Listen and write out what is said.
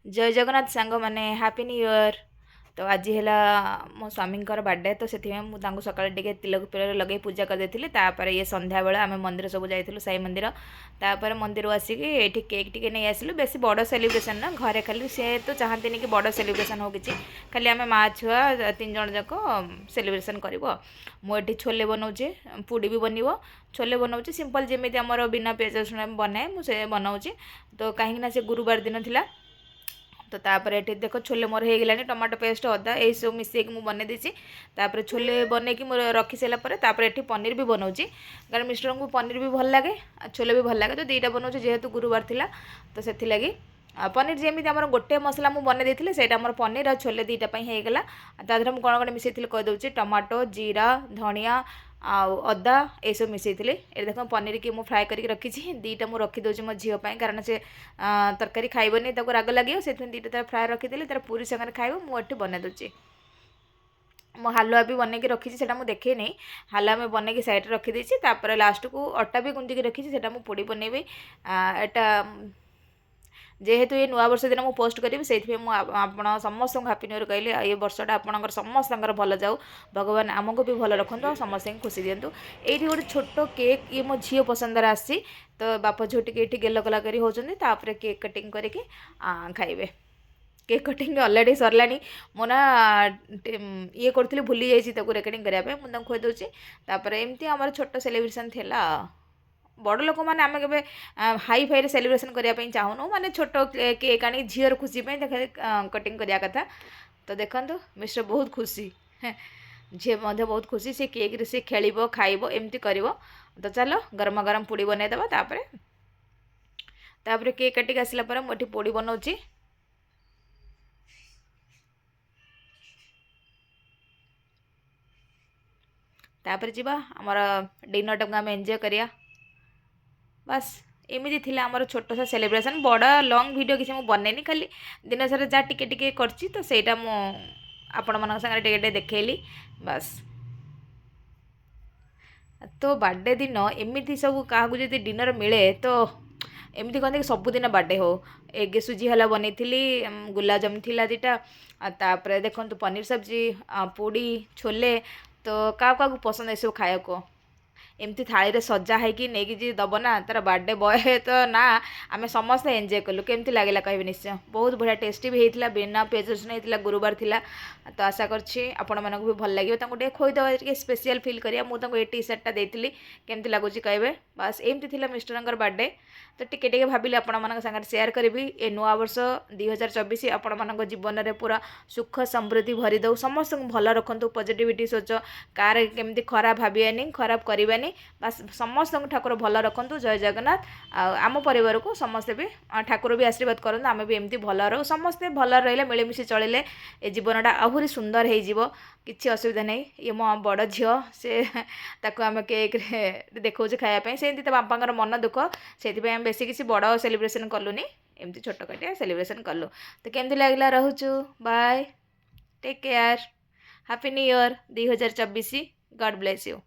जय जगन्नाथ सांग मैंने हैप्पी न्यू ईयर। तो आज है मो स्वामी बर्थडे तो से मुझे सका तिलक पिलक लगे पूजा कर देती ये संध्या बेला आम मंदिर सब जाइलु साई मंदिर तापर मंदिर आसिक ये केक टिके नहीं आसिलु बेस बड़ सेलिब्रेशन ना घरे खाली सी तो चाहती कि बड़ सेलिब्रेशन हो कि खाली आम माँ छुआ 3 जन जाक सेलिब्रेशन कर मुझे छोले बनाऊे पुड़ी भी बन छोले बनाऊे सिंपल जमी आम बिना पियाज रसुण बनाए मुझे बनाऊे तो कहीं से गुरुवार दिन थी तो तापर ये देख छोले मोर हो गलानी टमाटो पेस्ट अदा यही सब मिसेक मुझे बन देसी तापर छोले बनईकि मोर रखी सारापर ये पनीर भी बनाऊँगी कारण मिस्टर को पनीर भी भल लगे छोले भी भल लगे तो दुईटा बनाऊँ जेहेतु गुरुवार थिला तो से लगी पनीर जमी आम गोटे मसला मुझे बन देती से पनीर और छोले दुईटा होगा तादेह मुझे कौन कौन मिसई कहीदे टमाटो जीरा धनिया आदा ये सब मिसई ये देख पनीर की मुझे फ्राए करके रखी दुईटा मुझे रखीदे मो झीपाई कारण से तरकारी खाइबनी राग लगे से दुईटा फ्राए रखीदी तार पूरी सागर खाइब मुझे बना दूची मो हालुआ भी बनई रखी से मुझे देखे नहीं हालुआ में बनई साइड रखीदी लास्ट को अटा भी गुंजिक रखी से मुझे पुड़ी बनैबी एटा जेहेतु ये नुआ वर्ष दिन मुझे पोस्ट करी से आप समस्त हापी न्यू ईयर कहली ये वर्षटा आप समस्त भल जाऊ भगवान आमको भी भल रखु और समस्त खुशी दिंतु ये गोटे छोट केक ये मो झील पसंद आसी तो बाप झील टे गेल कलाकारी होती केक कटिंग करके खाइबे केक कटिंग अलरेडी सरला मो ना ये करी भूली जाइए रेकर्डिंग करने मुझे खुदे एमती आम छोट सेलिब्रेशन थी बड़ लोक मैंने आम के हाई फाई सेलिब्रेशन करने चाहूनु माने छोट केक आनी झीर खुशी देखे कटिंग करवा कथा तो देखो मिस्टर बहुत खुशी झी बहुत खुशी से केक से खेल खाइब एमती कर तो चलो गरम गरम पुड़ी बनईदे तापर केक काटिक आसला मुझे पुड़ी बनाऊँगी तापर जी आमर डिनर टाक आम एंजॉय करिया बस एमती थी आमर छोट सा सेलिब्रेशन बड़ लंग वीडियो किसी मुझे बनईनी खाली दिन सारा जहाँ टिके करची तो सेटा मु आपण मन सागर टे देखली बस तो बर्थडे दिन एमती सब क्या जब डिनर मिले तो एमती कहते कि सबुदिन बर्थडे हो एग सुजी हला बनई गुलाब जामुन थी दुटा तापर देखो पनीर सब्जी पूड़ी छोले तो क्या पसंद ये सब खाया को एमती थाली रे सजा है नहीं जी दब ना तार बर्थडे बॉय तो ना आम समस्त एंजॉय कलु केमती लगे कह निश्चय बहुत बढ़िया टेस्टी भी होता बिना पियाज रसुण होता गुरुवार थिला तो आशा कर भी भल लगे खोईदे स्पेशल फिल करिया मुझे ये टी सर्टा देती केमती लगुच कहे बस एमती थी मिस्टर बर्थडे तो टिके भाविली आपण सागर सेयार करी ए नुआ वर्ष 2024 आपण जीवन में पूरा सुख समृद्धि भरी दो समस्त भल रखु पॉजिटिविटी सोच कार केमती खराब भावियानी खराब करवानी बस समस्त ठाकुर भल रखु जय जगन्नाथ आम परिवार को समस्ते भी ठाकुर भी आशीर्वाद करूँ आम भी एमती भल रो समस्ते भल रही मिलमिशि चलिले ए जीवनटा आहरी सुंदर हो किसी असुविधा नहीं ये मो बड़ झील से आम केक देखा खायापी से बापा मन दुख से बेसी किसी बड़ सेलिब्रेशन कलुनी एमती छोट काटिया सेलिब्रेशन कलु तो केमती लगला रोचु bye take care happy new year 2024 God bless you.